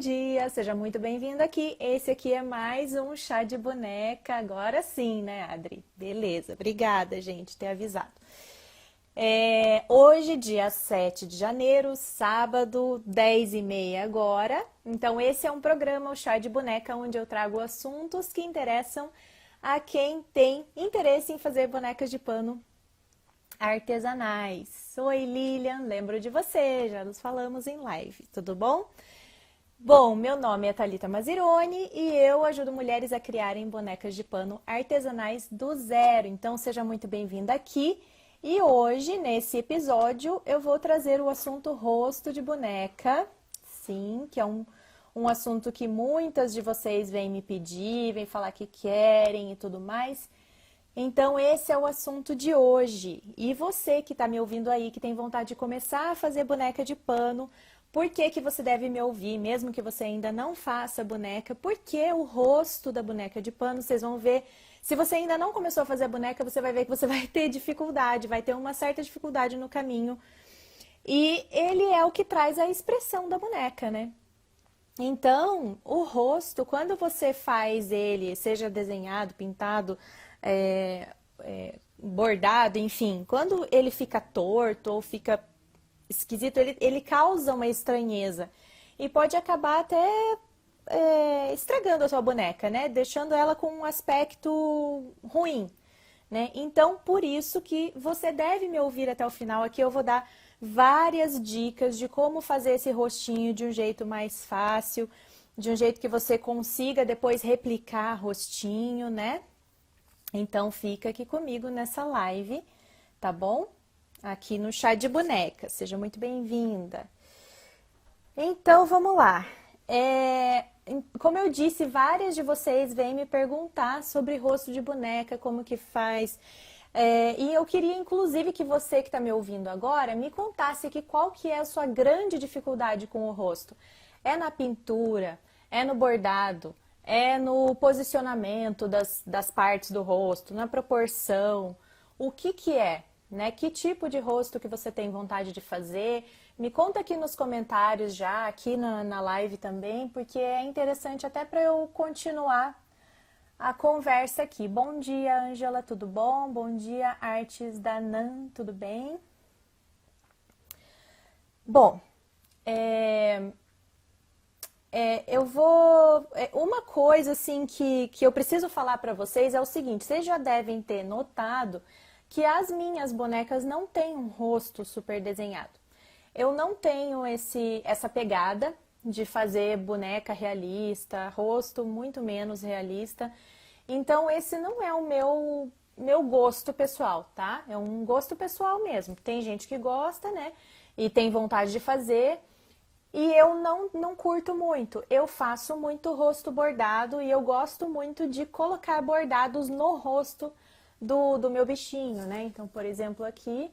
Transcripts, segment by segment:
dia, seja muito bem-vindo aqui. Esse aqui é mais um chá de boneca. Agora sim, né, Adri? Beleza, obrigada, gente, ter avisado. Hoje, dia 7 de janeiro, sábado, 10h30 agora. Então, esse é um programa, o Chá de Boneca, onde eu trago assuntos que interessam a quem tem interesse em fazer bonecas de pano artesanais. Oi, Lilian, lembro de você, já nos falamos em live, tudo bom? Bom, meu nome é Thalita Mazironi e eu ajudo mulheres a criarem bonecas de pano artesanais do zero. Então, seja muito bem-vinda aqui. E hoje, nesse episódio, eu vou trazer o assunto rosto de boneca. Sim, que é um assunto que muitas de vocês vêm me pedir, vêm falar que querem e tudo mais. Então, esse é o assunto de hoje. E você que está me ouvindo aí, que tem vontade de começar a fazer boneca de pano, por que que você deve me ouvir, mesmo que você ainda não faça boneca? Porque o rosto da boneca de pano, vocês vão ver, se você ainda não começou a fazer a boneca, você vai ver que você vai ter dificuldade, vai ter uma certa dificuldade no caminho. E ele é o que traz a expressão da boneca, né? Então, o rosto, quando você faz ele, seja desenhado, pintado, bordado, enfim, quando ele fica torto ou fica esquisito, ele causa uma estranheza e pode acabar até estragando a sua boneca, né? Deixando ela com um aspecto ruim, né? Então, por isso que você deve me ouvir até o final. Aqui eu vou dar várias dicas de como fazer esse rostinho de um jeito mais fácil, de um jeito que você consiga depois replicar rostinho, né? Então, fica aqui comigo nessa live, tá bom? Aqui no Chá de Boneca. Seja muito bem-vinda. Então, vamos lá. Como eu disse, várias de vocês vêm me perguntar sobre rosto de boneca, como que faz. E eu queria, inclusive, que você que está me ouvindo agora, me contasse aqui qual que é a sua grande dificuldade com o rosto. É na pintura? É no bordado? É no posicionamento das partes do rosto? Na proporção? O que que é? Né? Que tipo de rosto que você tem vontade de fazer? Me conta aqui nos comentários já, aqui na live também, porque é interessante até para eu continuar a conversa aqui. Bom dia, Ângela, tudo bom? Bom dia, Artes da Nan, tudo bem? Bom, eu vou... uma coisa assim que eu preciso falar para vocês é o seguinte, vocês já devem ter notado que as minhas bonecas não têm um rosto super desenhado. Eu não tenho essa pegada de fazer boneca realista, rosto muito menos realista. Então, esse não é o meu gosto pessoal, tá? É um gosto pessoal mesmo. Tem gente que gosta, né? E tem vontade de fazer. E eu não curto muito. Eu faço muito rosto bordado e eu gosto muito de colocar bordados no rosto do meu bichinho, né? Então, por exemplo, aqui,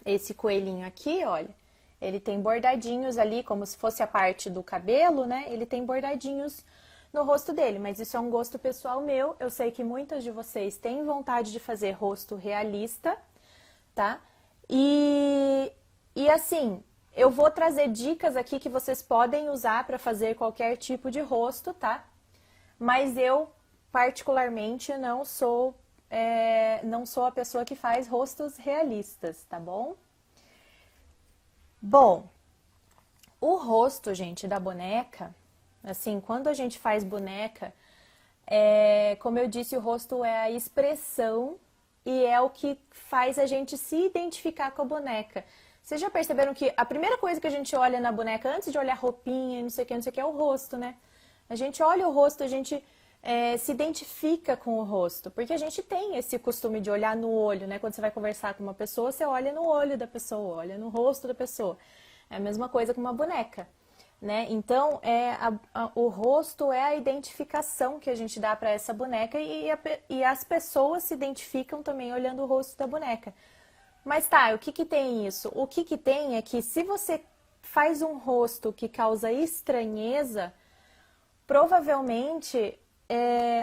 esse coelhinho aqui, olha, ele tem bordadinhos ali, como se fosse a parte do cabelo, né? Ele tem bordadinhos no rosto dele, mas isso é um gosto pessoal meu. Eu sei que muitas de vocês têm vontade de fazer rosto realista, tá? E assim, eu vou trazer dicas aqui que vocês podem usar para fazer qualquer tipo de rosto, tá? Mas eu, particularmente, não sou a pessoa que faz rostos realistas, tá bom? Bom, o rosto, gente, da boneca, assim, quando a gente faz boneca, como eu disse, o rosto é a expressão e é o que faz a gente se identificar com a boneca. Vocês já perceberam que a primeira coisa que a gente olha na boneca, antes de olhar roupinha, não sei o que, é o rosto, né? A gente olha o rosto, a gente se identifica com o rosto, porque a gente tem esse costume de olhar no olho, né? Quando você vai conversar com uma pessoa, você olha no olho da pessoa, olha no rosto da pessoa. É a mesma coisa com uma boneca, né? Então, o rosto é a identificação que a gente dá para essa boneca e as pessoas se identificam também olhando o rosto da boneca. Mas tá, o que que tem isso? O que que tem é que se você faz um rosto que causa estranheza, provavelmente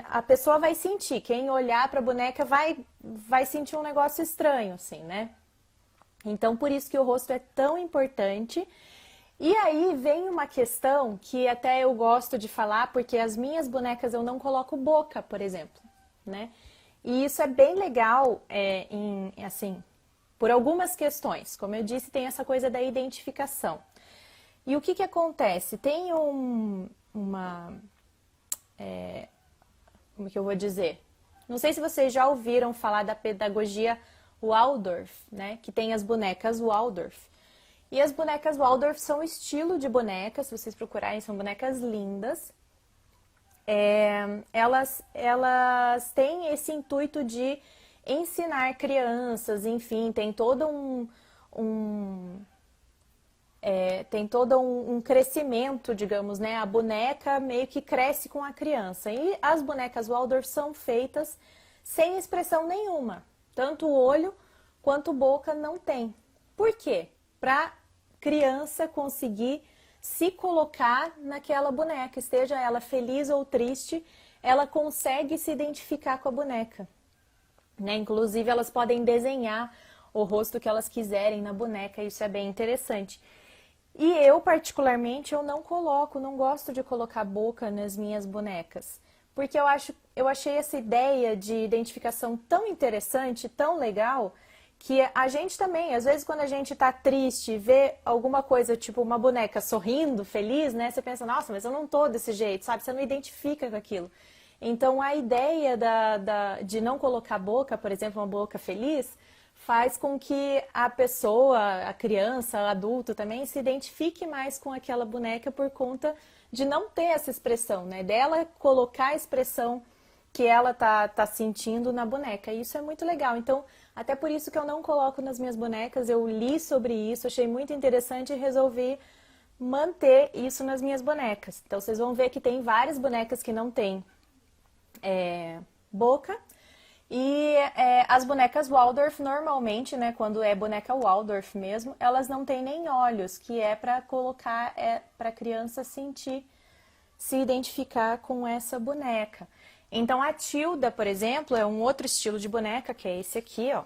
a pessoa vai sentir, quem olhar para a boneca vai sentir um negócio estranho, assim, né? Então, por isso que o rosto é tão importante E aí vem uma questão que até eu gosto de falar, porque as minhas bonecas eu não coloco boca, por exemplo, né? E isso é bem legal, assim, por algumas questões. Como eu disse, tem essa coisa da identificação. E o que que acontece? Tem como que eu vou dizer? Não sei se vocês já ouviram falar da pedagogia Waldorf, né? Que tem as bonecas Waldorf. E as bonecas Waldorf são um estilo de bonecas, se vocês procurarem, são bonecas lindas. Elas têm esse intuito de ensinar crianças, enfim, tem todo um crescimento, digamos, né? A boneca meio que cresce com a criança. E as bonecas Waldorf são feitas sem expressão nenhuma. Tanto o olho quanto boca não tem. Por quê? Para criança conseguir se colocar naquela boneca, esteja ela feliz ou triste, ela consegue se identificar com a boneca, né? Inclusive, elas podem desenhar o rosto que elas quiserem na boneca, isso é bem interessante. E eu, particularmente, eu não gosto de colocar boca nas minhas bonecas, porque eu achei essa ideia de identificação tão interessante, tão legal, que a gente também, às vezes quando a gente tá triste, vê alguma coisa, tipo uma boneca sorrindo, feliz, né? Você pensa, nossa, mas eu não tô desse jeito, sabe? Você não identifica com aquilo. Então, a ideia de não colocar boca, por exemplo, uma boca feliz, faz com que a pessoa, a criança, o adulto também se identifique mais com aquela boneca por conta de não ter essa expressão, né? Dela colocar a expressão que ela tá sentindo na boneca. E isso é muito legal. Então, até por isso que eu não coloco nas minhas bonecas, eu li sobre isso, achei muito interessante e resolvi manter isso nas minhas bonecas. Então, vocês vão ver que tem várias bonecas que não têm boca. E as bonecas Waldorf, normalmente, né, quando é boneca Waldorf mesmo, elas não têm nem olhos, que é para colocar, para a criança sentir, se identificar com essa boneca. Então, a Tilda, por exemplo, é um outro estilo de boneca, que é esse aqui, ó,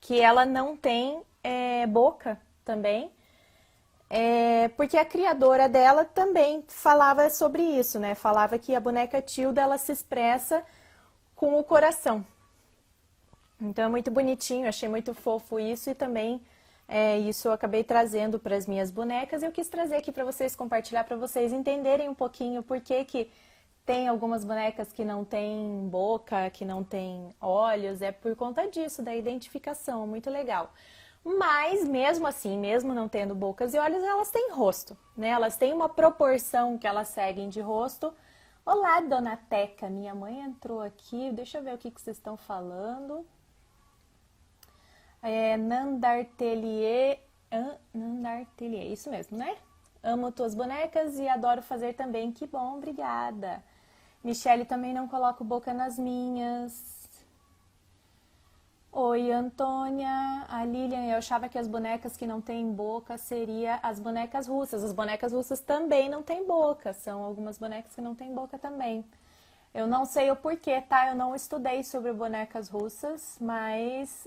que ela não tem boca também, porque a criadora dela também falava sobre isso, né? Falava que a boneca Tilda, ela se expressa com o coração. Então é muito bonitinho, achei muito fofo isso e também isso eu acabei trazendo para as minhas bonecas. Eu quis trazer aqui para vocês, compartilhar para vocês entenderem um pouquinho por que tem algumas bonecas que não têm boca, que não têm olhos, é por conta disso, da identificação, muito legal. Mas mesmo assim, mesmo não tendo bocas e olhos, elas têm rosto, né? Elas têm uma proporção que elas seguem de rosto. Olá, dona Teca, minha mãe entrou aqui, deixa eu ver o que vocês estão falando. Nandartelier, isso mesmo, né? Amo tuas bonecas e adoro fazer também, que bom, obrigada. Michele, também não coloco boca nas minhas. Oi, Antônia. A Lilian, eu achava que as bonecas que não têm boca seriam as bonecas russas. As bonecas russas também não têm boca. São algumas bonecas que não têm boca também. Eu não sei o porquê, tá? Eu não estudei sobre bonecas russas, mas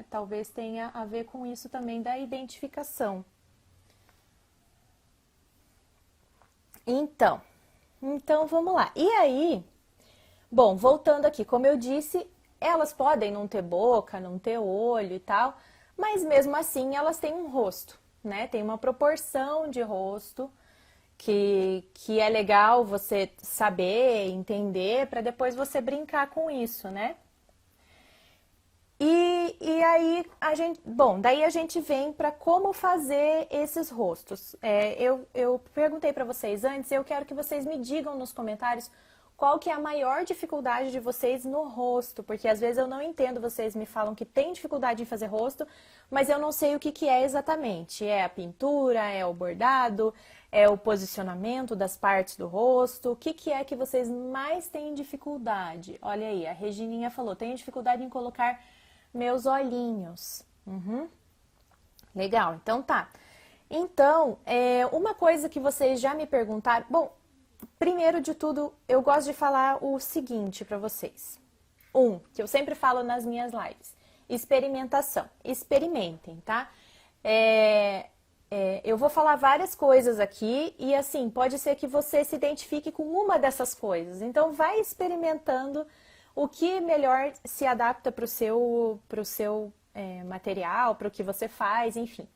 talvez tenha a ver com isso também da identificação. Então vamos lá. E aí, bom, voltando aqui, como eu disse, elas podem não ter boca, não ter olho e tal, mas mesmo assim elas têm um rosto, né? Tem uma proporção de rosto que é legal você saber, entender, para depois você brincar com isso, né? E aí daí a gente vem para como fazer esses rostos. Eu perguntei para vocês antes, eu quero que vocês me digam nos comentários qual que é a maior dificuldade de vocês no rosto, porque às vezes eu não entendo, vocês me falam que tem dificuldade em fazer rosto, mas eu não sei o que que é exatamente. É a pintura, é o bordado, é o posicionamento das partes do rosto, o que que é que vocês mais têm dificuldade? Olha aí, a Regininha falou, tenho dificuldade em colocar meus olhinhos. Legal, então tá. Então, uma coisa que vocês já me perguntaram... Bom, primeiro de tudo, eu gosto de falar o seguinte para vocês. Que eu sempre falo nas minhas lives. Experimentação. Experimentem, tá? Eu vou falar várias coisas aqui e assim, pode ser que você se identifique com uma dessas coisas. Então vai experimentando o que melhor se adapta para o seu material, para o que você faz, enfim.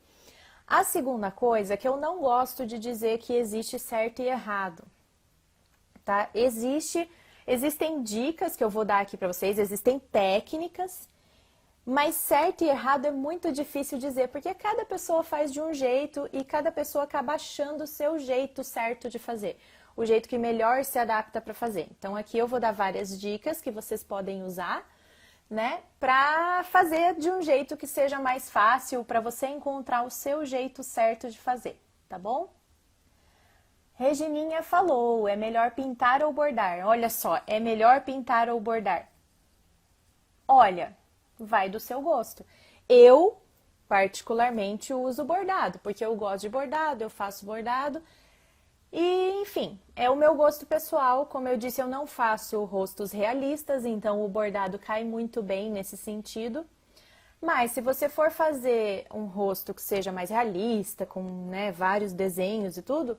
A segunda coisa é que eu não gosto de dizer que existe certo e errado, tá? Existem dicas que eu vou dar aqui para vocês, existem técnicas, mas certo e errado é muito difícil dizer, porque cada pessoa faz de um jeito e cada pessoa acaba achando o seu jeito certo de fazer, o jeito que melhor se adapta para fazer. Então aqui eu vou dar várias dicas que vocês podem usar, né, para fazer de um jeito que seja mais fácil para você encontrar o seu jeito certo de fazer, tá bom? Regininha falou, é melhor pintar ou bordar? Olha só, é melhor pintar ou bordar? Olha, vai do seu gosto. Eu, particularmente, uso bordado, porque eu gosto de bordado, eu faço bordado. E, enfim, é o meu gosto pessoal. Como eu disse, eu não faço rostos realistas, então o bordado cai muito bem nesse sentido. Mas se você for fazer um rosto que seja mais realista, com, né, vários desenhos e tudo,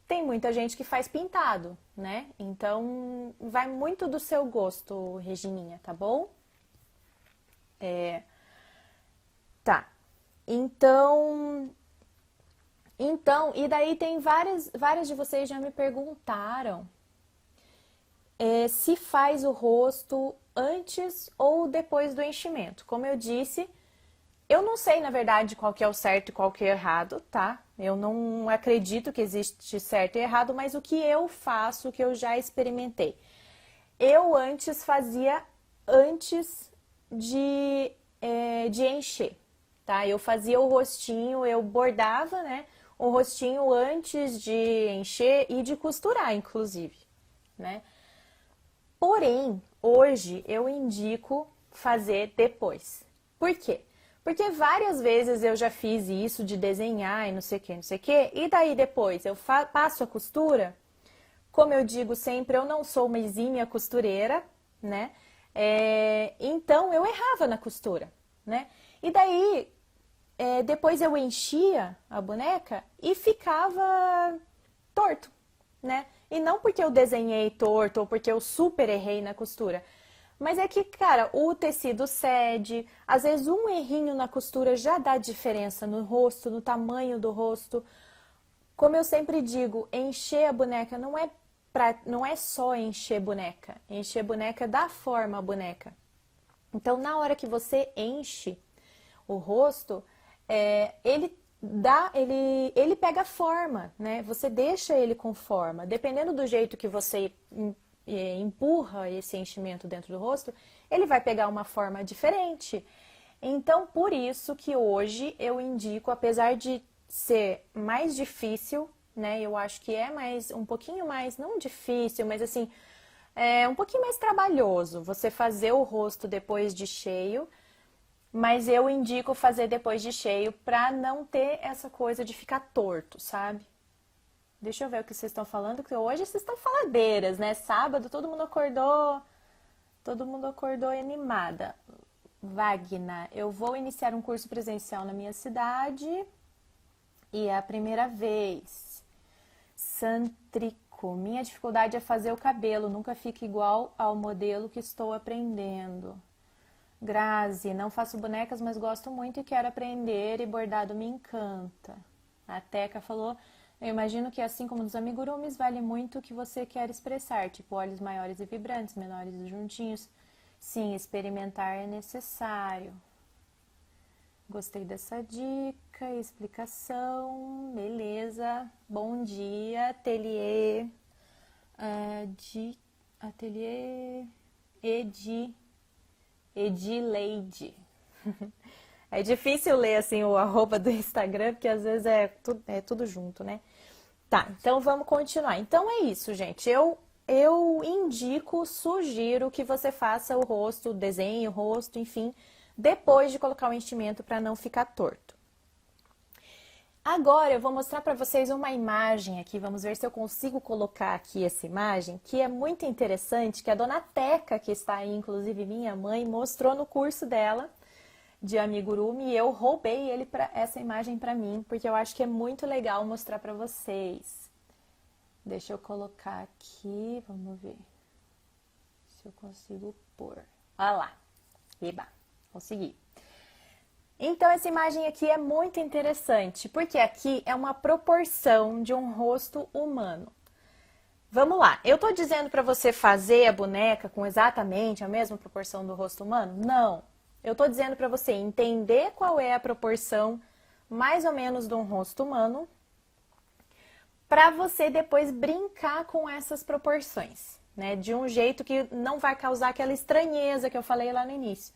tem muita gente que faz pintado, né? Então vai muito do seu gosto, Regininha, tá bom? Tá. Então, e daí tem várias de vocês já me perguntaram se faz o rosto antes ou depois do enchimento. Como eu disse, eu não sei, na verdade, qual que é o certo e qual que é o errado, tá? Eu não acredito que existe certo e errado, mas o que eu faço, o que eu já experimentei. Eu antes fazia antes de encher, tá? Eu fazia o rostinho, eu bordava, né? O rostinho antes de encher e de costurar, inclusive, né? Porém, hoje eu indico fazer depois. Por quê? Porque várias vezes eu já fiz isso de desenhar e não sei o que, não sei o que, e daí depois eu passo a costura. Como eu digo sempre, eu não sou uma exímia costureira, né? Então eu errava na costura, né? E daí depois eu enchia a boneca e ficava torto, né? E não porque eu desenhei torto ou porque eu super errei na costura, mas é que, cara, o tecido cede, às vezes um errinho na costura já dá diferença no rosto, no tamanho do rosto. Como eu sempre digo, encher a boneca não é só encher boneca. Encher boneca dá forma à boneca. Então, na hora que você enche o rosto, ele pega forma, né? Você deixa ele com forma. Dependendo do jeito que você empurra esse enchimento dentro do rosto, ele vai pegar uma forma diferente. Então, por isso que hoje eu indico, apesar de ser mais difícil, né? Eu acho que é um pouquinho mais, não difícil, mas assim, um pouquinho mais trabalhoso você fazer o rosto depois de cheio, mas eu indico fazer depois de cheio pra não ter essa coisa de ficar torto, sabe? Deixa eu ver o que vocês estão falando, porque hoje vocês estão faladeiras, né? Sábado todo mundo acordou animada. Wagner, eu vou iniciar um curso presencial na minha cidade e é a primeira vez. Santrico, minha dificuldade é fazer o cabelo, nunca fica igual ao modelo que estou aprendendo. Grazi, não faço bonecas, mas gosto muito e quero aprender e bordado me encanta. A Teca falou, eu imagino que assim como nos amigurumis, vale muito o que você quer expressar, tipo olhos maiores e vibrantes, menores e juntinhos. Sim, experimentar é necessário. Gostei dessa dica, explicação, beleza. Bom dia, ateliê, Edileide. É difícil ler assim o arroba do Instagram, porque às vezes é tudo junto, né? Tá, então vamos continuar. Então é isso, gente. Eu indico, sugiro que você faça o rosto, o desenho, o rosto, enfim, depois de colocar o enchimento para não ficar torto. Agora eu vou mostrar para vocês uma imagem aqui, vamos ver se eu consigo colocar aqui essa imagem, que é muito interessante, que a dona Teca, que está aí, inclusive minha mãe, mostrou no curso dela. de amigurumi e eu roubei essa imagem para mim, porque eu acho que é muito legal mostrar para vocês. Deixa eu colocar aqui, vamos ver se eu consigo pôr. Olha lá, eba, consegui. Então, essa imagem aqui é muito interessante, porque aqui é uma proporção de um rosto humano. Vamos lá, eu tô dizendo para você fazer a boneca com exatamente a mesma proporção do rosto humano? Não. Eu tô dizendo para você entender qual é a proporção mais ou menos de um rosto humano, para você depois brincar com essas proporções, né? De um jeito que não vai causar aquela estranheza que eu falei lá no início,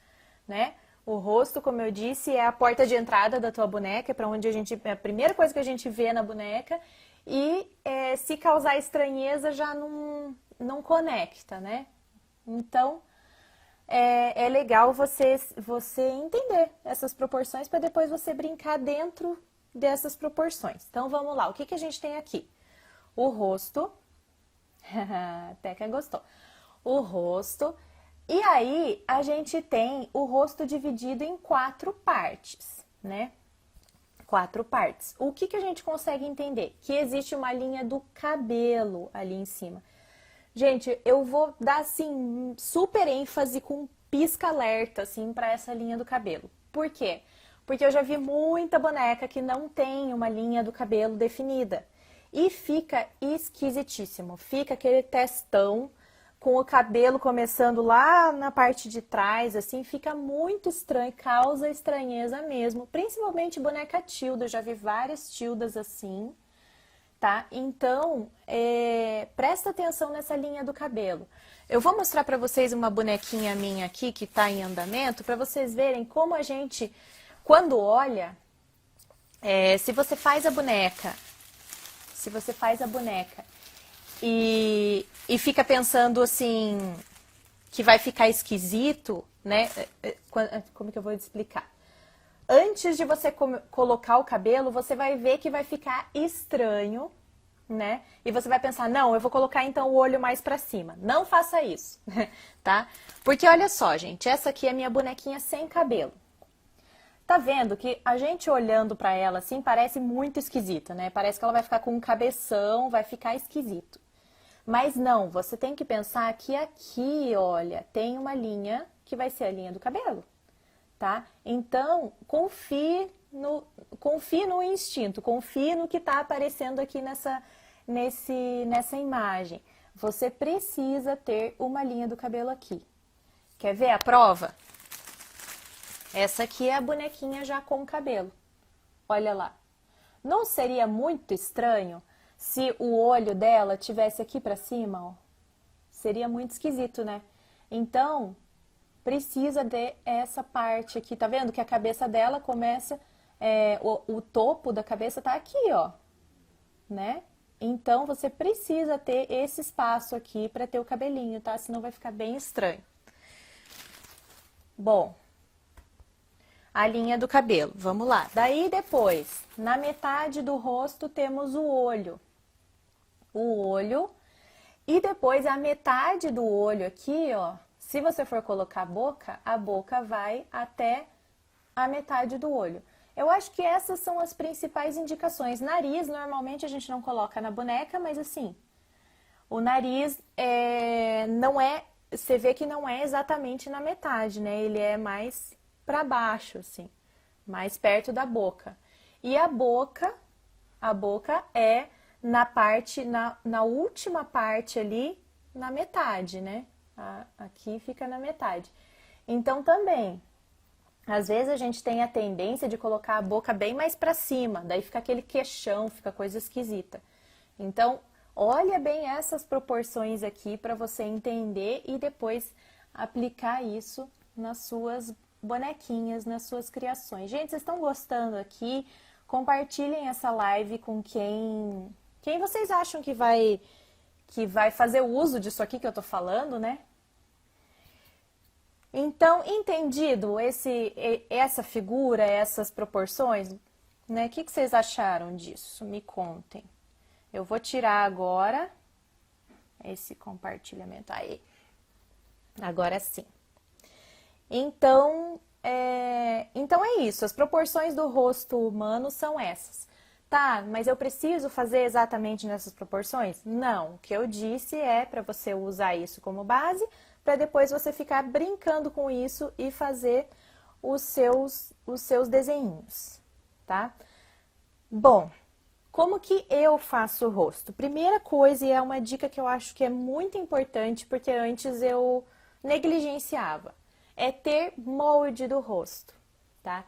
né? O rosto, como eu disse, é a porta de entrada da tua boneca, para onde é a primeira coisa que a gente vê na boneca, e se causar estranheza já não conecta, né? Então, é legal você entender essas proporções para depois você brincar dentro dessas proporções. Então, vamos lá. O que a gente tem aqui? O rosto. Até que gostou. O rosto. E aí, a gente tem o rosto dividido em 4 partes, né? 4 partes. O que a gente consegue entender? Que existe uma linha do cabelo ali em cima. Gente, eu vou dar, assim, super ênfase com pisca-alerta, assim, para essa linha do cabelo. Por quê? Porque eu já vi muita boneca que não tem uma linha do cabelo definida. E fica esquisitíssimo. Fica aquele testão com o cabelo começando lá na parte de trás, assim, fica muito estranho, causa estranheza mesmo. Principalmente boneca Tilda, eu já vi várias Tildas assim, tá? Então, presta atenção nessa linha do cabelo. Eu vou mostrar pra vocês uma bonequinha minha aqui, que tá em andamento, pra vocês verem como a gente, quando olha, se você faz a boneca e fica pensando assim, que vai ficar esquisito, né? Como que eu vou te explicar? Antes de você colocar o cabelo, você vai ver que vai ficar estranho, né? E você vai pensar, não, eu vou colocar então o olho mais pra cima. Não faça isso, tá? Porque olha só, gente, essa aqui é minha bonequinha sem cabelo. Tá vendo que a gente olhando pra ela assim parece muito esquisita, né? Parece que ela vai ficar com um cabeção, vai ficar esquisito. Mas não, você tem que pensar que aqui, olha, tem uma linha que vai ser a linha do cabelo, tá? Então, confie no instinto, confie no que está aparecendo aqui nessa imagem. Você precisa ter uma linha do cabelo aqui. Quer ver a prova? Essa aqui é a bonequinha já com cabelo. Olha lá. Não seria muito estranho se o olho dela tivesse aqui pra cima, ó? Seria muito esquisito, né? Então, precisa de essa parte aqui. Tá vendo que a cabeça dela começa... o topo da cabeça tá aqui, ó. Né? Então, você precisa ter esse espaço aqui pra ter o cabelinho, tá? Senão vai ficar bem estranho. Bom... A linha do cabelo, vamos lá. Daí depois, na metade do rosto temos o olho. O olho. E depois a metade do olho aqui, ó. Se você for colocar a boca vai até a metade do olho. Eu acho que essas são as principais indicações. Nariz, normalmente a gente não coloca na boneca, mas assim, o nariz não é... Você vê que não é exatamente na metade, né? Ele é mais... para baixo, assim, mais perto da boca. E a boca é na parte, na última parte ali, na metade, né? Aqui fica na metade. Então, também, às vezes a gente tem a tendência de colocar a boca bem mais para cima, daí fica aquele queixão, fica coisa esquisita. Então, olha bem essas proporções aqui para você entender e depois aplicar isso nas suas bonequinhas, nas suas criações. Gente, vocês estão gostando aqui? Compartilhem essa live com quem vocês acham que vai fazer uso disso aqui que eu tô falando, né? Então, entendido essa figura, essas proporções, né? O que vocês acharam disso? Me contem. Eu vou tirar agora esse compartilhamento aí. Agora sim. Então, então é isso, as proporções do rosto humano são essas. Tá, mas eu preciso fazer exatamente nessas proporções? Não, o que eu disse é para você usar isso como base, para depois você ficar brincando com isso e fazer os seus desenhinhos, tá? Bom, como que eu faço o rosto? Primeira coisa, e é uma dica que eu acho que é muito importante, porque antes eu negligenciava, é ter molde do rosto, tá?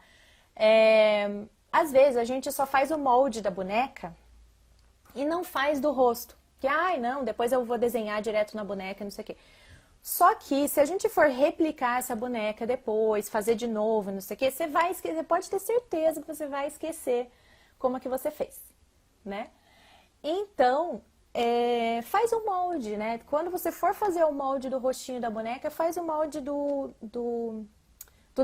Às vezes a gente só faz o molde da boneca e não faz do rosto. Que, ai, não, depois eu vou desenhar direto na boneca, não sei o quê. Só que se a gente for replicar essa boneca depois, fazer de novo, não sei o quê, você vai esquecer, você pode ter certeza que você vai esquecer como é que você fez, né? Então, faz o molde, né? Quando você for fazer o molde do rostinho da boneca, faz o molde do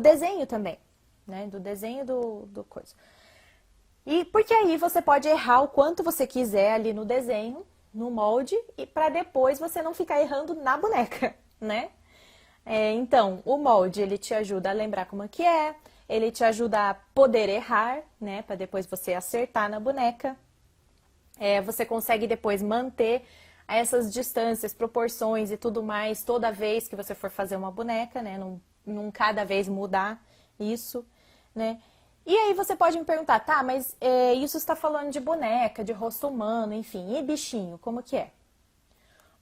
desenho também, né? Do desenho do coisa. E porque aí você pode errar o quanto você quiser ali no desenho, no molde, e para depois você não ficar errando na boneca, né? Então, o molde, ele te ajuda a lembrar como é que é, ele te ajuda a poder errar, né? Para depois você acertar na boneca. Você consegue depois manter essas distâncias, proporções e tudo mais toda vez que você for fazer uma boneca, né? Não cada vez mudar isso, né? E aí você pode me perguntar, tá, mas isso está falando de boneca, de rosto humano, enfim, e bichinho, como que é?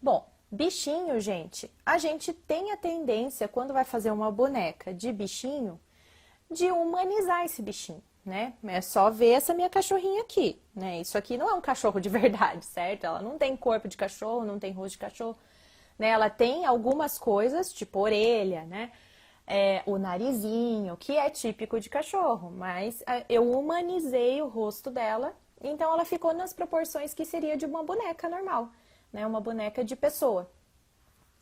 Bom, bichinho, gente, a gente tem a tendência, quando vai fazer uma boneca de bichinho, de humanizar esse bichinho, né? É só ver essa minha cachorrinha aqui, né? Isso aqui não é um cachorro de verdade, certo? Ela não tem corpo de cachorro, não tem rosto de cachorro, né? Ela tem algumas coisas, tipo orelha, né? O narizinho, que é típico de cachorro, mas eu humanizei o rosto dela, então ela ficou nas proporções que seria de uma boneca normal, né? Uma boneca de pessoa,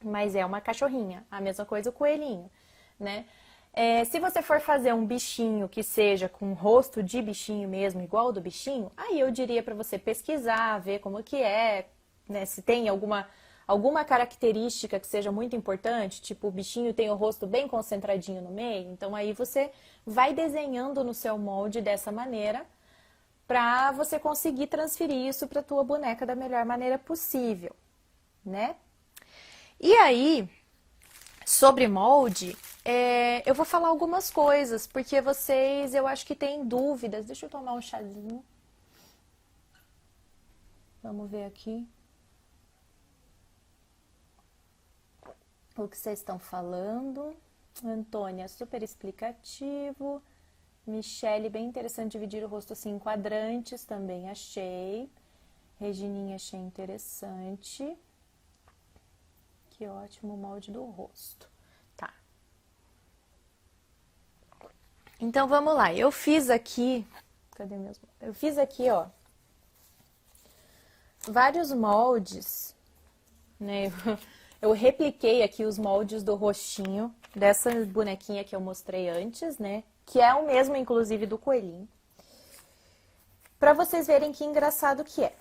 mas é uma cachorrinha. A mesma coisa o coelhinho, né? Se você for fazer um bichinho que seja com rosto de bichinho mesmo, igual ao do bichinho, aí eu diria para você pesquisar, ver como que é, né? Se tem alguma característica que seja muito importante, tipo o bichinho tem o rosto bem concentradinho no meio, então aí você vai desenhando no seu molde dessa maneira para você conseguir transferir isso para tua boneca da melhor maneira possível, né? E aí, sobre molde, eu vou falar algumas coisas, porque vocês, eu acho que têm dúvidas. Deixa eu tomar um chazinho. Vamos ver aqui o que vocês estão falando. Antônia, super explicativo. Michele, bem interessante dividir o rosto assim em quadrantes, também achei. Regininha, achei interessante. Que ótimo molde do rosto. Tá. Então, vamos lá. Eu fiz aqui... Cadê mesmo? Eu fiz aqui, ó, vários moldes, né? Eu repliquei aqui os moldes do rostinho dessa bonequinha que eu mostrei antes, né? Que é o mesmo, inclusive, do coelhinho. Pra vocês verem que engraçado que é.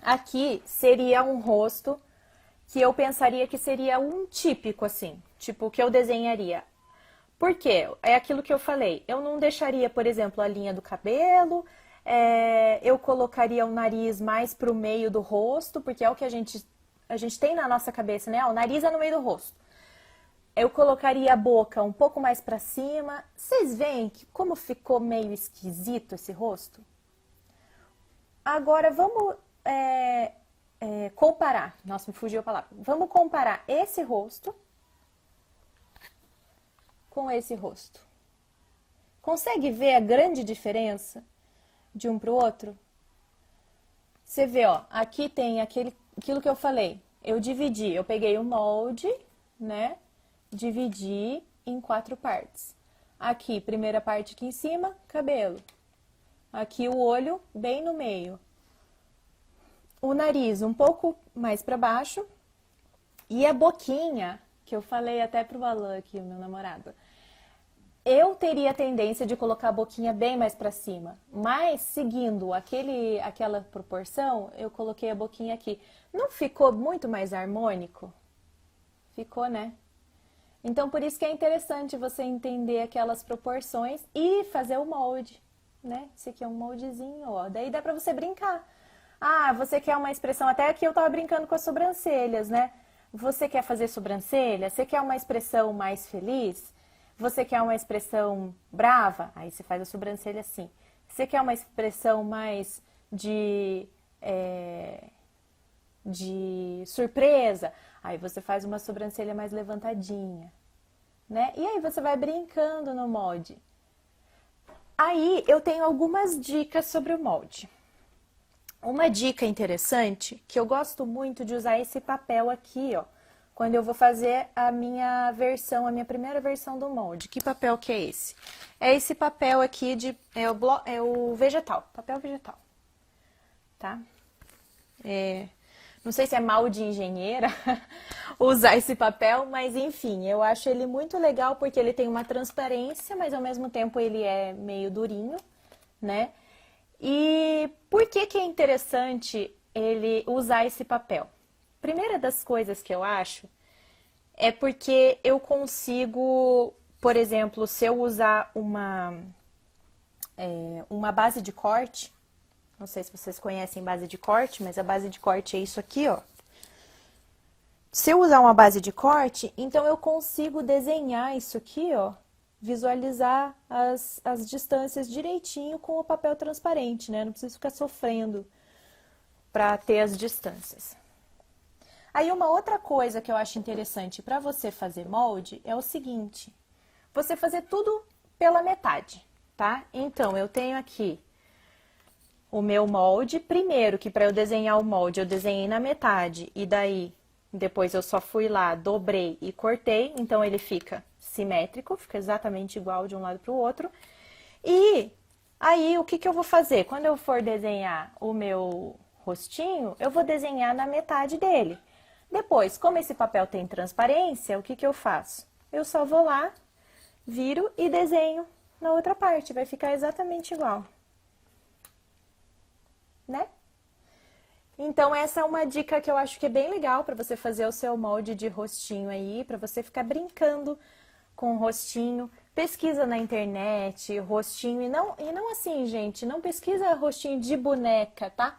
Aqui seria um rosto que eu pensaria que seria um típico, assim. Tipo, que eu desenharia. Por quê? É aquilo que eu falei. Eu não deixaria, por exemplo, a linha do cabelo. Eu colocaria o nariz mais pro meio do rosto, porque é o que a gente tem na nossa cabeça, né? O nariz é no meio do rosto. Eu colocaria a boca um pouco mais pra cima. Vocês veem como ficou meio esquisito esse rosto? Agora, vamos comparar. Nossa, me fugiu a palavra. Vamos comparar esse rosto com esse rosto. Consegue ver a grande diferença de um para o outro? Você vê, ó, aqui tem aquilo que eu falei. Eu peguei o molde, né? Dividi em 4 partes. Aqui, primeira parte aqui em cima, cabelo. Aqui o olho bem no meio. O nariz um pouco mais para baixo. E a boquinha, que eu falei até pro Alan aqui, o meu namorado. Eu teria a tendência de colocar a boquinha bem mais para cima, mas seguindo aquela proporção, eu coloquei a boquinha aqui. Não ficou muito mais harmônico? Ficou, né? Então, por isso que é interessante você entender aquelas proporções e fazer o molde, né? Esse aqui é um moldezinho, ó. Daí dá pra você brincar. Ah, você quer uma expressão, até aqui eu tava brincando com as sobrancelhas, né? Você quer fazer sobrancelha? Você quer uma expressão mais feliz? Você quer uma expressão brava? Aí você faz a sobrancelha assim. Você quer uma expressão mais de, de surpresa? Aí você faz uma sobrancelha mais levantadinha, né? E aí você vai brincando no molde. Aí eu tenho algumas dicas sobre o molde. Uma dica interessante, que eu gosto muito de usar esse papel aqui, ó, quando eu vou fazer a minha versão, a minha primeira versão do molde. Que papel que é esse? É esse papel aqui é o vegetal, papel vegetal, tá? Não sei se é mal de engenheira usar esse papel, mas enfim, eu acho ele muito legal porque ele tem uma transparência, mas ao mesmo tempo ele é meio durinho, né? E por que que é interessante ele usar esse papel? Primeira das coisas que eu acho é porque eu consigo, por exemplo, se eu usar uma base de corte, não sei se vocês conhecem base de corte, mas a base de corte é isso aqui, ó. Se eu usar uma base de corte, então eu consigo desenhar isso aqui, ó, visualizar as distâncias direitinho com o papel transparente, né? Não preciso ficar sofrendo para ter as distâncias. Aí uma outra coisa que eu acho interessante para você fazer molde é o seguinte, você fazer tudo pela metade, tá? Então, eu tenho aqui o meu molde, primeiro que para eu desenhar o molde eu desenhei na metade e daí depois eu só fui lá, dobrei e cortei, então ele fica simétrico, fica exatamente igual de um lado para o outro. E aí o que que eu vou fazer? Quando eu for desenhar o meu rostinho, eu vou desenhar na metade dele. Depois, como esse papel tem transparência, o que que eu faço? Eu só vou lá, viro e desenho na outra parte, vai ficar exatamente igual, né? Então essa é uma dica que eu acho que é bem legal para você fazer o seu molde de rostinho aí, para você ficar brincando com o rostinho. Pesquisa na internet, rostinho, e não assim, gente, não pesquisa rostinho de boneca, tá?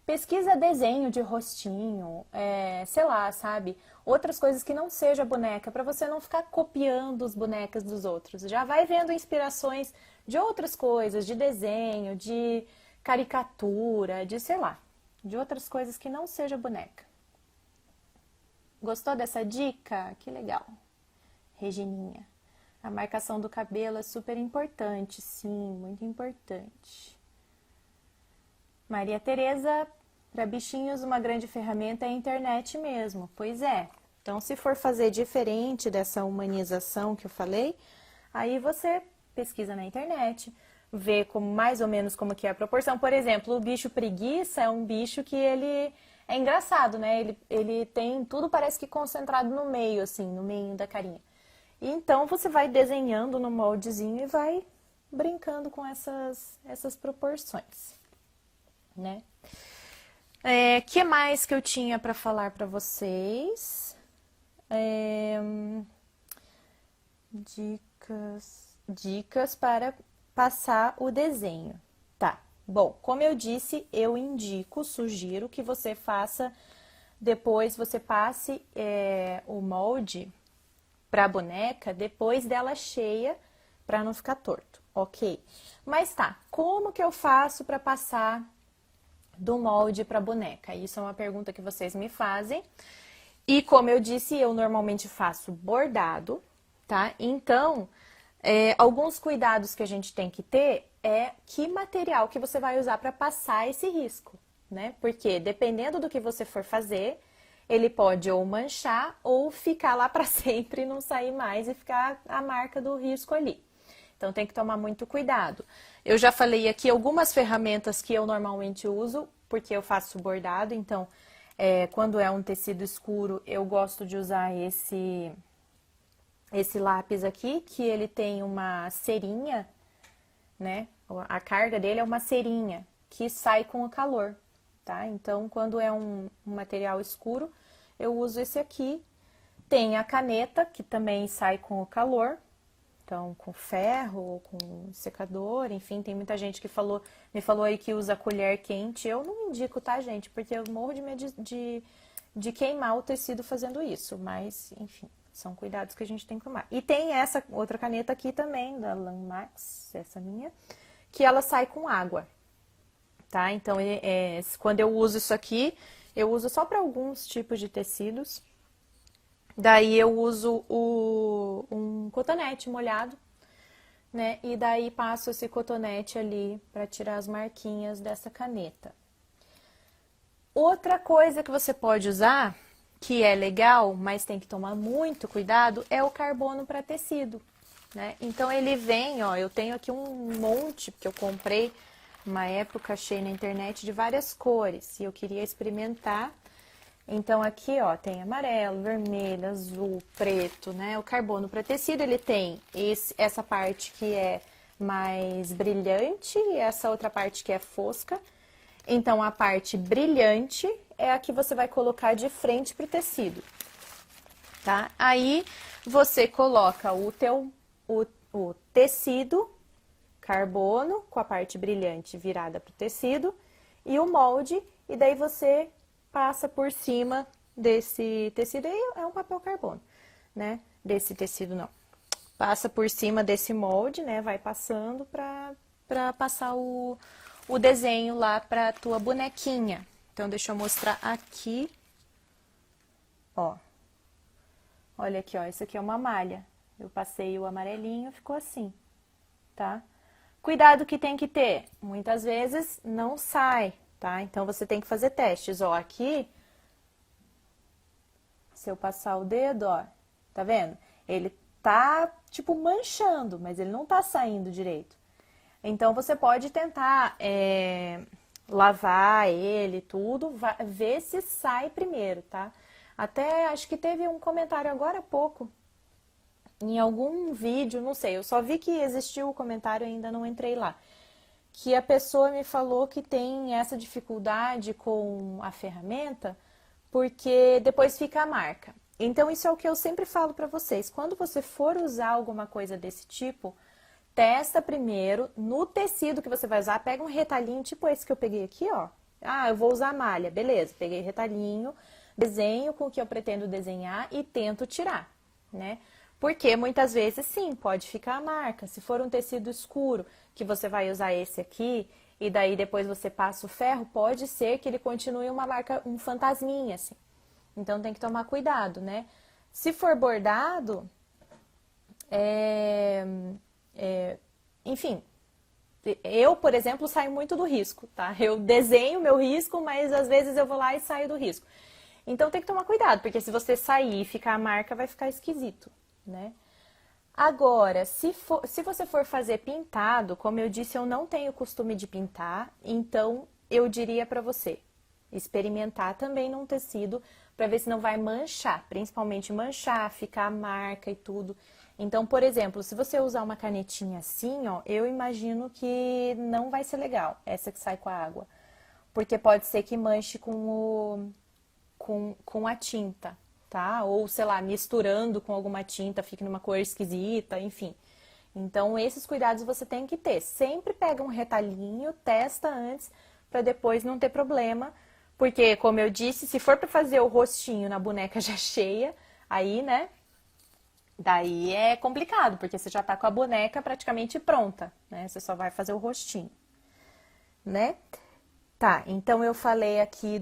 Pesquisa desenho de rostinho, sei lá, sabe? Outras coisas que não seja boneca, para você não ficar copiando as bonecas dos outros. Já vai vendo inspirações de outras coisas, de desenho, de caricatura, de sei lá, de outras coisas que não seja boneca. Gostou dessa dica? Que legal. Regininha. A marcação do cabelo é super importante, sim, muito importante. Maria Tereza, para bichinhos uma grande ferramenta é a internet mesmo. Pois é. Então, se for fazer diferente dessa humanização que eu falei, aí você pesquisa na internet, vê como, mais ou menos como que é a proporção. Por exemplo, o bicho preguiça é um bicho que ele é engraçado, né? Ele tem tudo parece que concentrado no meio, assim, no meio da carinha. Então, você vai desenhando no moldezinho e vai brincando com essas proporções, né? Que mais que eu tinha para falar para vocês? Dicas para passar o desenho. Tá, bom, como eu disse, eu sugiro que você faça, depois você passe o molde para a boneca depois dela cheia, para não ficar torto, ok? Mas tá, como que eu faço para passar do molde para a boneca? Isso é uma pergunta que vocês me fazem. E como eu disse, eu normalmente faço bordado, tá? Então, alguns cuidados que a gente tem que ter é que material que você vai usar para passar esse risco, né? Porque dependendo do que você for fazer, ele pode ou manchar ou ficar lá para sempre e não sair mais e ficar a marca do risco ali. Então tem que tomar muito cuidado. Eu já falei aqui algumas ferramentas que eu normalmente uso, porque eu faço bordado, então quando é um tecido escuro, eu gosto de usar esse lápis aqui, que ele tem uma cerinha, né? A carga dele é uma cerinha que sai com o calor, tá? Então, quando é um material escuro, eu uso esse aqui Tem a caneta, que também sai com o calor, então com ferro ou com secador, enfim, tem muita gente que me falou aí que usa colher quente. Eu não indico, tá, gente? Porque eu morro de medo de queimar o tecido fazendo isso, mas, enfim, são cuidados que a gente tem que tomar. E tem essa outra caneta aqui também, da Landmax, essa minha, que ela sai com água, tá? Então, quando eu uso isso aqui, eu uso só para alguns tipos de tecidos. Daí eu uso um cotonete molhado, né? E daí passo esse cotonete ali para tirar as marquinhas dessa caneta. Outra coisa que você pode usar, que é legal, mas tem que tomar muito cuidado, é o carbono para tecido, né? Então ele vem, ó, eu tenho aqui um monte que eu comprei uma época, achei na internet de várias cores e eu queria experimentar. Então aqui, ó, tem amarelo, vermelho, azul, preto, né? O carbono para tecido, ele tem essa parte que é mais brilhante e essa outra parte que é fosca. Então, a parte brilhante é a que você vai colocar de frente pro tecido, tá? Aí, você coloca o tecido carbono com a parte brilhante virada pro tecido e o molde, e daí você passa por cima desse tecido, aí é um papel carbono, né? Desse tecido não. Passa por cima desse molde, né? Vai passando pra passar o desenho lá pra tua bonequinha. Então, deixa eu mostrar aqui. Ó. Olha aqui, ó. Isso aqui é uma malha. Eu passei o amarelinho, ficou assim, tá? Cuidado que tem que ter. Muitas vezes não sai, tá? Então, você tem que fazer testes. Ó, aqui, se eu passar o dedo, ó, tá vendo? Ele tá, tipo, manchando, mas ele não tá saindo direito. Então, você pode tentar lavar ele, tudo, ver se sai primeiro, tá? Até, acho que teve um comentário agora há pouco, em algum vídeo, não sei, eu só vi que existiu o comentário e ainda não entrei lá. Que a pessoa me falou que tem essa dificuldade com a ferramenta, porque depois fica a marca. Então, isso é o que eu sempre falo pra vocês. Quando você for usar alguma coisa desse tipo, testa primeiro no tecido que você vai usar, pega um retalhinho, tipo esse que eu peguei aqui, ó. Ah, eu vou usar malha, beleza, peguei retalhinho, desenho com o que eu pretendo desenhar e tento tirar, né? Porque muitas vezes, sim, pode ficar a marca. Se for um tecido escuro, que você vai usar esse aqui, e daí depois você passa o ferro, pode ser que ele continue uma marca, um fantasminha, assim. Então, tem que tomar cuidado, né? Se for bordado, enfim, eu, por exemplo, saio muito do risco, tá? Eu desenho meu risco, mas às vezes eu vou lá e saio do risco. Então tem que tomar cuidado, porque se você sair e ficar a marca, vai ficar esquisito, né? Agora, se você for fazer pintado, como eu disse, eu não tenho costume de pintar, então eu diria pra você experimentar também num tecido pra ver se não vai manchar, principalmente manchar, ficar a marca e tudo. Então, por exemplo, se você usar uma canetinha assim, ó, eu imagino que não vai ser legal, essa que sai com a água. Porque pode ser que manche com a tinta, tá? Ou, sei lá, misturando com alguma tinta, fique numa cor esquisita, enfim. Então, esses cuidados você tem que ter. Sempre pega um retalhinho, testa antes, pra depois não ter problema. Porque, como eu disse, se for pra fazer o rostinho na boneca já cheia, aí, né? Daí é complicado, porque você já tá com a boneca praticamente pronta, né? Você só vai fazer o rostinho, né? Tá, então eu falei aqui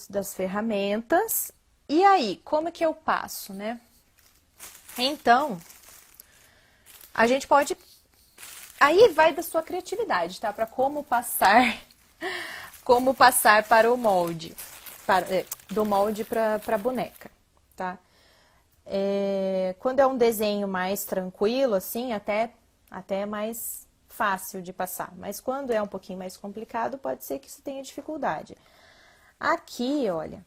das ferramentas. E aí, como que eu passo, né? Então, a gente pode... Aí vai da sua criatividade, tá? Pra como passar para o molde. Do molde pra boneca, tá? Quando é um desenho mais tranquilo, assim, até é mais fácil de passar. Mas quando é um pouquinho mais complicado, pode ser que você tenha dificuldade. Aqui, olha,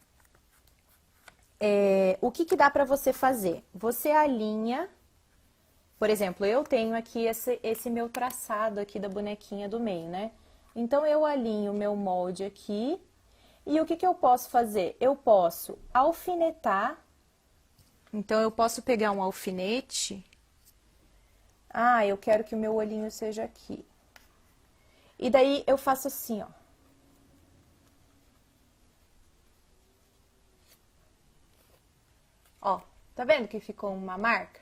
o que dá pra você fazer? Você alinha, por exemplo, eu tenho aqui esse meu traçado aqui da bonequinha do meio, né? Então, eu alinho o meu molde aqui. E o que eu posso fazer? Eu posso alfinetar Então, eu posso pegar um alfinete. Ah, eu quero que o meu olhinho seja aqui. E daí, eu faço assim, ó. Ó, tá vendo que ficou uma marca?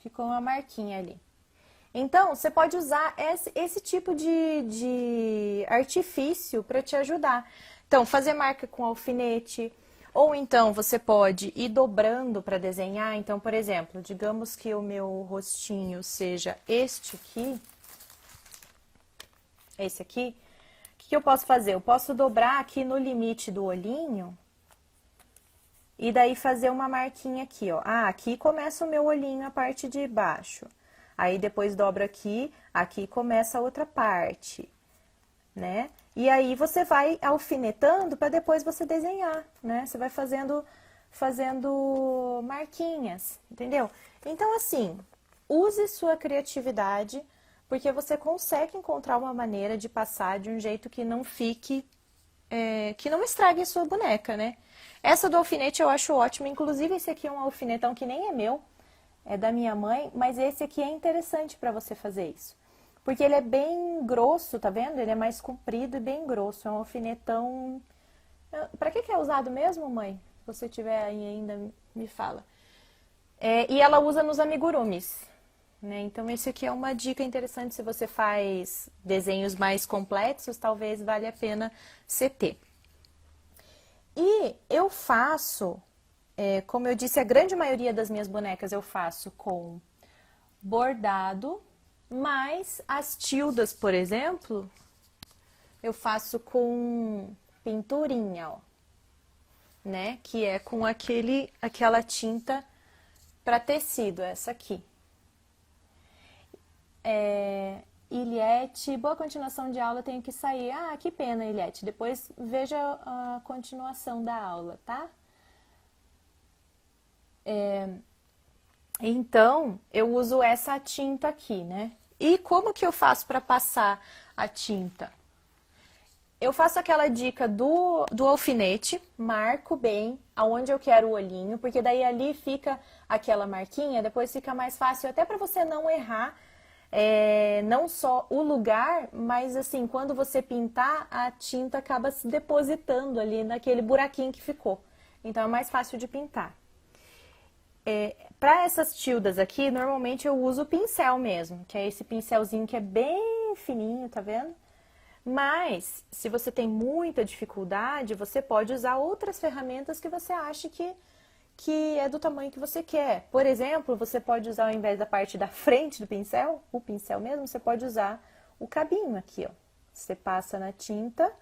Ficou uma marquinha ali. Então, você pode usar esse tipo de artifício para te ajudar. Então, fazer marca com alfinete, ou então você pode ir dobrando para desenhar. Então, por exemplo, digamos que o meu rostinho seja este aqui, esse aqui. O que eu posso fazer? Eu posso dobrar aqui no limite do olhinho e daí fazer uma marquinha aqui, ó. Ah, aqui começa o meu olhinho, a parte de baixo. Aí depois dobra aqui, aqui começa a outra parte, né? E aí você vai alfinetando para depois você desenhar, né? Você vai fazendo marquinhas, entendeu? Então, assim, use sua criatividade, porque você consegue encontrar uma maneira de passar de um jeito que não fique, que não estrague a sua boneca, né? Essa do alfinete eu acho ótima, inclusive esse aqui é um alfinetão que nem é meu, é da minha mãe, mas esse aqui é interessante para você fazer isso. Porque ele é bem grosso, tá vendo? Ele é mais comprido e bem grosso, é um alfinetão... Para que é usado mesmo, mãe? Se você tiver aí ainda, me fala. E ela usa nos amigurumis, né? Então, esse aqui é uma dica interessante se você faz desenhos mais complexos, talvez valha a pena você ter. E eu faço, como eu disse, a grande maioria das minhas bonecas eu faço com bordado, mas as tildas, por exemplo, eu faço com pinturinha, ó, né? Que é com aquela tinta para tecido, essa aqui. Iliete, boa continuação de aula, tenho que sair. Ah, que pena, Iliete. Depois veja a continuação da aula, tá? Então, eu uso essa tinta aqui, né? E como que eu faço para passar a tinta? Eu faço aquela dica do alfinete, marco bem aonde eu quero o olhinho, porque daí ali fica aquela marquinha, depois fica mais fácil até para você não errar, não só o lugar, mas assim, quando você pintar, a tinta acaba se depositando ali naquele buraquinho que ficou. Então é mais fácil de pintar. Para essas tildas aqui, normalmente eu uso o pincel mesmo, que é esse pincelzinho que é bem fininho, tá vendo? Mas, se você tem muita dificuldade, você pode usar outras ferramentas que você acha que é do tamanho que você quer. Por exemplo, você pode usar, ao invés da parte da frente do pincel, o pincel mesmo, você pode usar o cabinho aqui, ó. Você passa na tinta,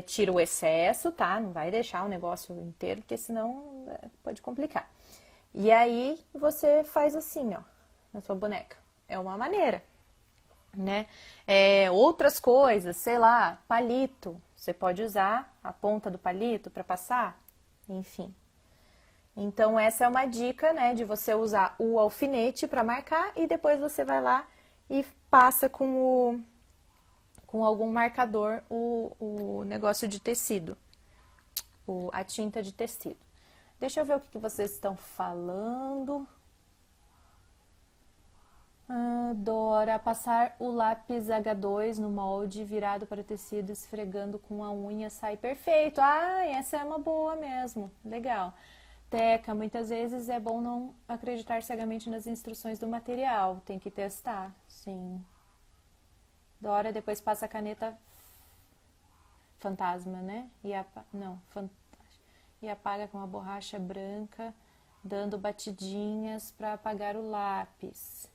tira o excesso, tá? Não vai deixar o negócio inteiro, porque senão pode complicar. E aí, você faz assim, ó, na sua boneca. É uma maneira, né? Outras coisas, sei lá, palito. Você pode usar a ponta do palito para passar, enfim. Então, essa é uma dica, né, de você usar o alfinete para marcar e depois você vai lá e passa com algum marcador o negócio de tecido, a tinta de tecido. Deixa eu ver o que vocês estão falando. Dora, passar o lápis H2 no molde virado para o tecido, esfregando com a unha, sai perfeito. Ah, essa é uma boa mesmo. Legal. Teca, muitas vezes é bom não acreditar cegamente nas instruções do material. Tem que testar, sim. Dora, depois passa a caneta fantasma, né? E apaga com uma borracha branca, dando batidinhas para apagar o lápis.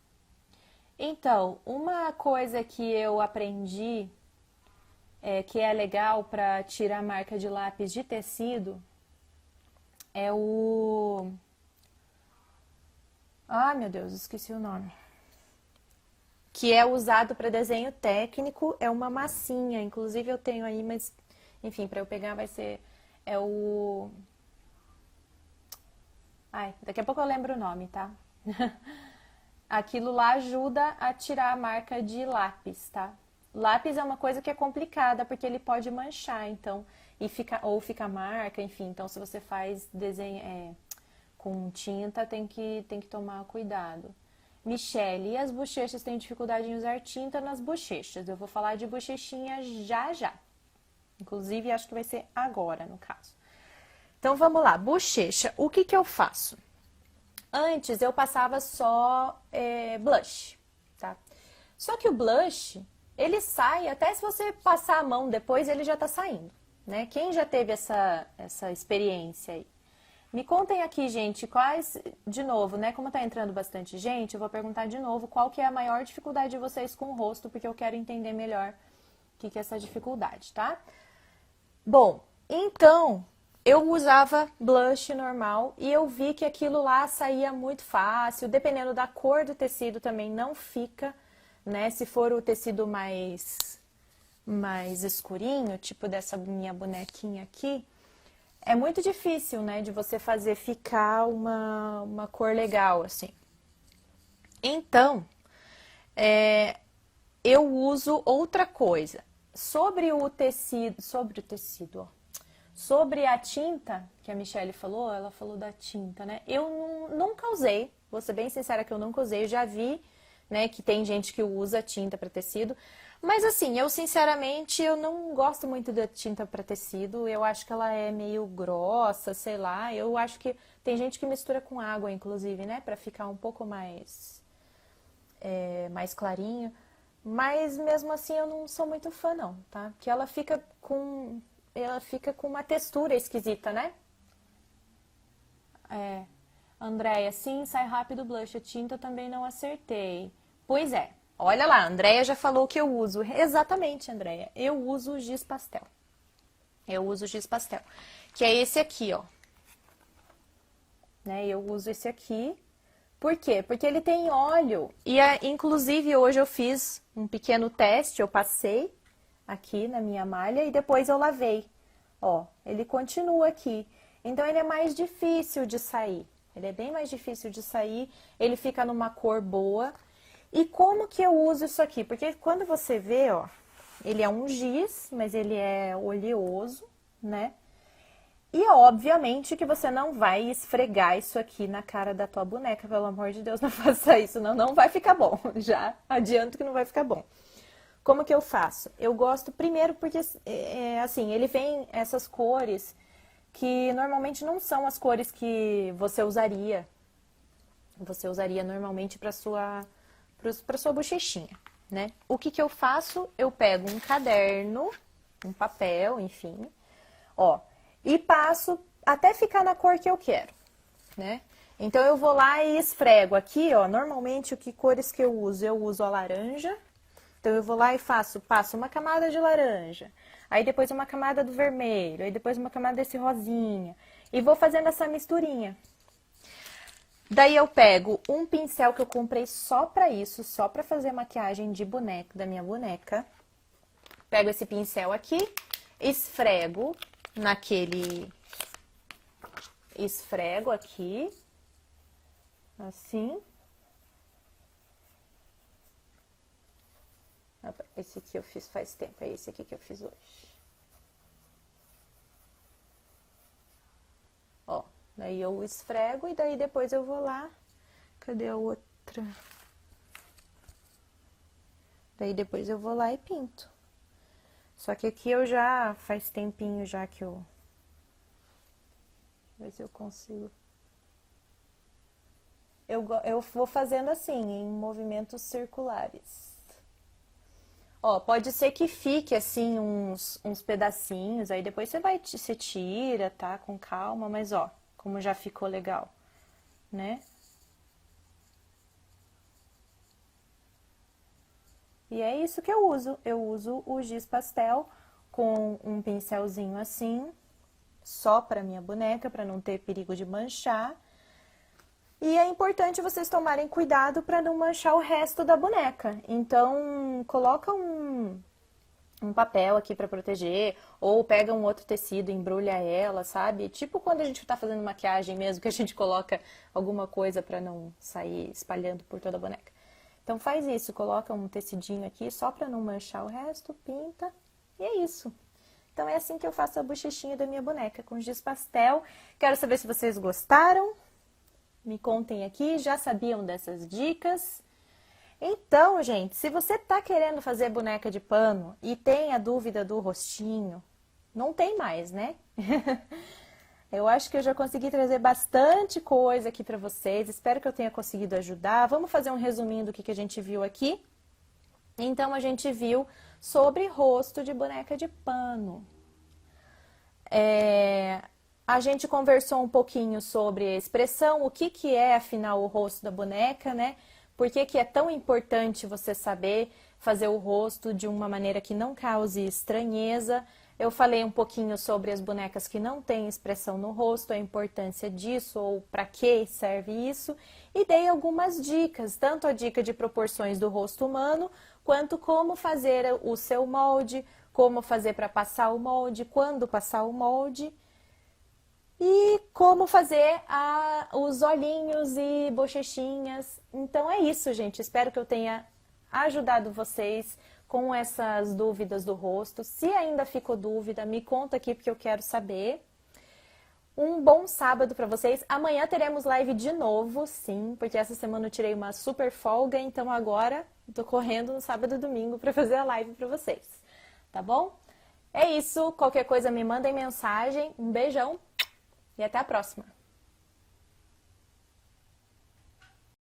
Então, uma coisa que eu aprendi, que é legal para tirar marca de lápis de tecido, é o... Ah, meu Deus, esqueci o nome. Que é usado para desenho técnico, é uma massinha. Inclusive eu tenho aí, mas, enfim, para eu pegar vai ser... É o... Ai, daqui a pouco eu lembro o nome, tá? Aquilo lá ajuda a tirar a marca de lápis, tá? Lápis é uma coisa que é complicada, porque ele pode manchar, então, ou fica marca, enfim. Então, se você faz desenho com tinta tem que tomar cuidado. Michele, e as bochechas têm dificuldade em usar tinta nas bochechas? Eu vou falar de bochechinha já já. Inclusive, acho que vai ser agora, no caso. Então, vamos lá. Bochecha, o que que eu faço? Antes, eu passava só blush, tá? Só que o blush, ele sai, até se você passar a mão depois, ele já tá saindo, né? Quem já teve essa experiência aí? Me contem aqui, gente, quais, de novo, né? Como tá entrando bastante gente, eu vou perguntar de novo qual que é a maior dificuldade de vocês com o rosto, porque eu quero entender melhor o que que é essa dificuldade, tá? Bom, então, eu usava blush normal e eu vi que aquilo lá saía muito fácil, dependendo da cor do tecido também não fica, né? Se for o tecido mais escurinho, tipo dessa minha bonequinha aqui, é muito difícil, né, de você fazer ficar uma cor legal, assim. Então, eu uso outra coisa. Sobre o tecido, ó. Sobre a tinta, que a Michelle falou, ela falou da tinta, né? Eu nunca usei, vou ser bem sincera que eu nunca usei, eu já vi, né, que tem gente que usa tinta para tecido. Mas assim, eu sinceramente, eu não gosto muito da tinta para tecido, eu acho que ela é meio grossa, sei lá. Eu acho que tem gente que mistura com água, inclusive, né, para ficar um pouco mais clarinho. Mas mesmo assim eu não sou muito fã não, tá? Porque ela fica com uma textura esquisita, né? Andréia, sim, sai rápido o blush, a tinta também não acertei. Pois é, olha lá, a Andréia já falou que eu uso. Exatamente, Andréia, eu uso o giz pastel. Eu uso o giz pastel, que é esse aqui, ó. Né? Eu uso esse aqui. Por quê? Porque ele tem óleo. E, inclusive, hoje eu fiz um pequeno teste, eu passei aqui na minha malha e depois eu lavei. Ó, ele continua aqui. Então, ele é mais difícil de sair. Ele é bem mais difícil de sair, ele fica numa cor boa. E como que eu uso isso aqui? Porque quando você vê, ó, ele é um giz, mas ele é oleoso, né? E obviamente que você não vai esfregar isso aqui na cara da tua boneca, pelo amor de Deus, não faça isso, não vai ficar bom. Já adianto que não vai ficar bom. Como que eu faço? Eu gosto primeiro porque, assim, ele vem essas cores que normalmente não são as cores que você usaria. Você usaria normalmente para sua bochechinha, né? O que que eu faço? Eu pego um caderno, um papel, enfim, ó, e passo até ficar na cor que eu quero, né? Então, eu vou lá e esfrego aqui, ó, normalmente que cores que eu uso? Eu uso a laranja, então eu vou lá e passo uma camada de laranja, aí depois uma camada do vermelho, aí depois uma camada desse rosinha, e vou fazendo essa misturinha. Daí eu pego um pincel que eu comprei só pra isso, só pra fazer maquiagem de boneca, da minha boneca. Pego esse pincel aqui, esfrego esfrego aqui, assim. Esse aqui eu fiz faz tempo, é esse aqui que eu fiz hoje. Ó, daí eu esfrego e daí depois eu vou lá. Cadê a outra? Daí depois eu vou lá e pinto. Só que aqui eu já, faz tempinho já que eu... Ver se eu consigo. Eu vou fazendo assim, em movimentos circulares. Ó, pode ser que fique assim uns pedacinhos, aí depois você tira, tá? Com calma, mas ó, como já ficou legal, né? E é isso que eu uso. Eu uso o giz pastel com um pincelzinho assim, só para minha boneca, para não ter perigo de manchar. E é importante vocês tomarem cuidado para não manchar o resto da boneca. Então, coloca um papel aqui para proteger, ou pega um outro tecido, embrulha ela, sabe? Tipo quando a gente tá fazendo maquiagem mesmo, que a gente coloca alguma coisa para não sair espalhando por toda a boneca. Então faz isso, coloca um tecidinho aqui só para não manchar o resto, pinta, e é isso. Então é assim que eu faço a bochechinha da minha boneca, com giz pastel. Quero saber se vocês gostaram. Me contem aqui, já sabiam dessas dicas? Então, gente, se você está querendo fazer boneca de pano e tem a dúvida do rostinho, não tem mais, né? Eu acho que eu já consegui trazer bastante coisa aqui para vocês. Espero que eu tenha conseguido ajudar. Vamos fazer um resuminho do que a gente viu aqui? Então, a gente viu sobre rosto de boneca de pano. A gente conversou um pouquinho sobre a expressão, o que é, afinal, o rosto da boneca, né? Por que é tão importante você saber fazer o rosto de uma maneira que não cause estranheza? Eu falei um pouquinho sobre as bonecas que não têm expressão no rosto, a importância disso ou para que serve isso. E dei algumas dicas, tanto a dica de proporções do rosto humano, quanto como fazer o seu molde, como fazer para passar o molde, quando passar o molde. E como fazer os olhinhos e bochechinhas. Então é isso, gente. Espero que eu tenha ajudado vocês com essas dúvidas do rosto. Se ainda ficou dúvida, me conta aqui porque eu quero saber. Um bom sábado para vocês. Amanhã teremos live de novo, sim, porque essa semana eu tirei uma super folga, então agora tô correndo no sábado e domingo para fazer a live para vocês. Tá bom? É isso. Qualquer coisa me mandem mensagem. Um beijão. E até a próxima!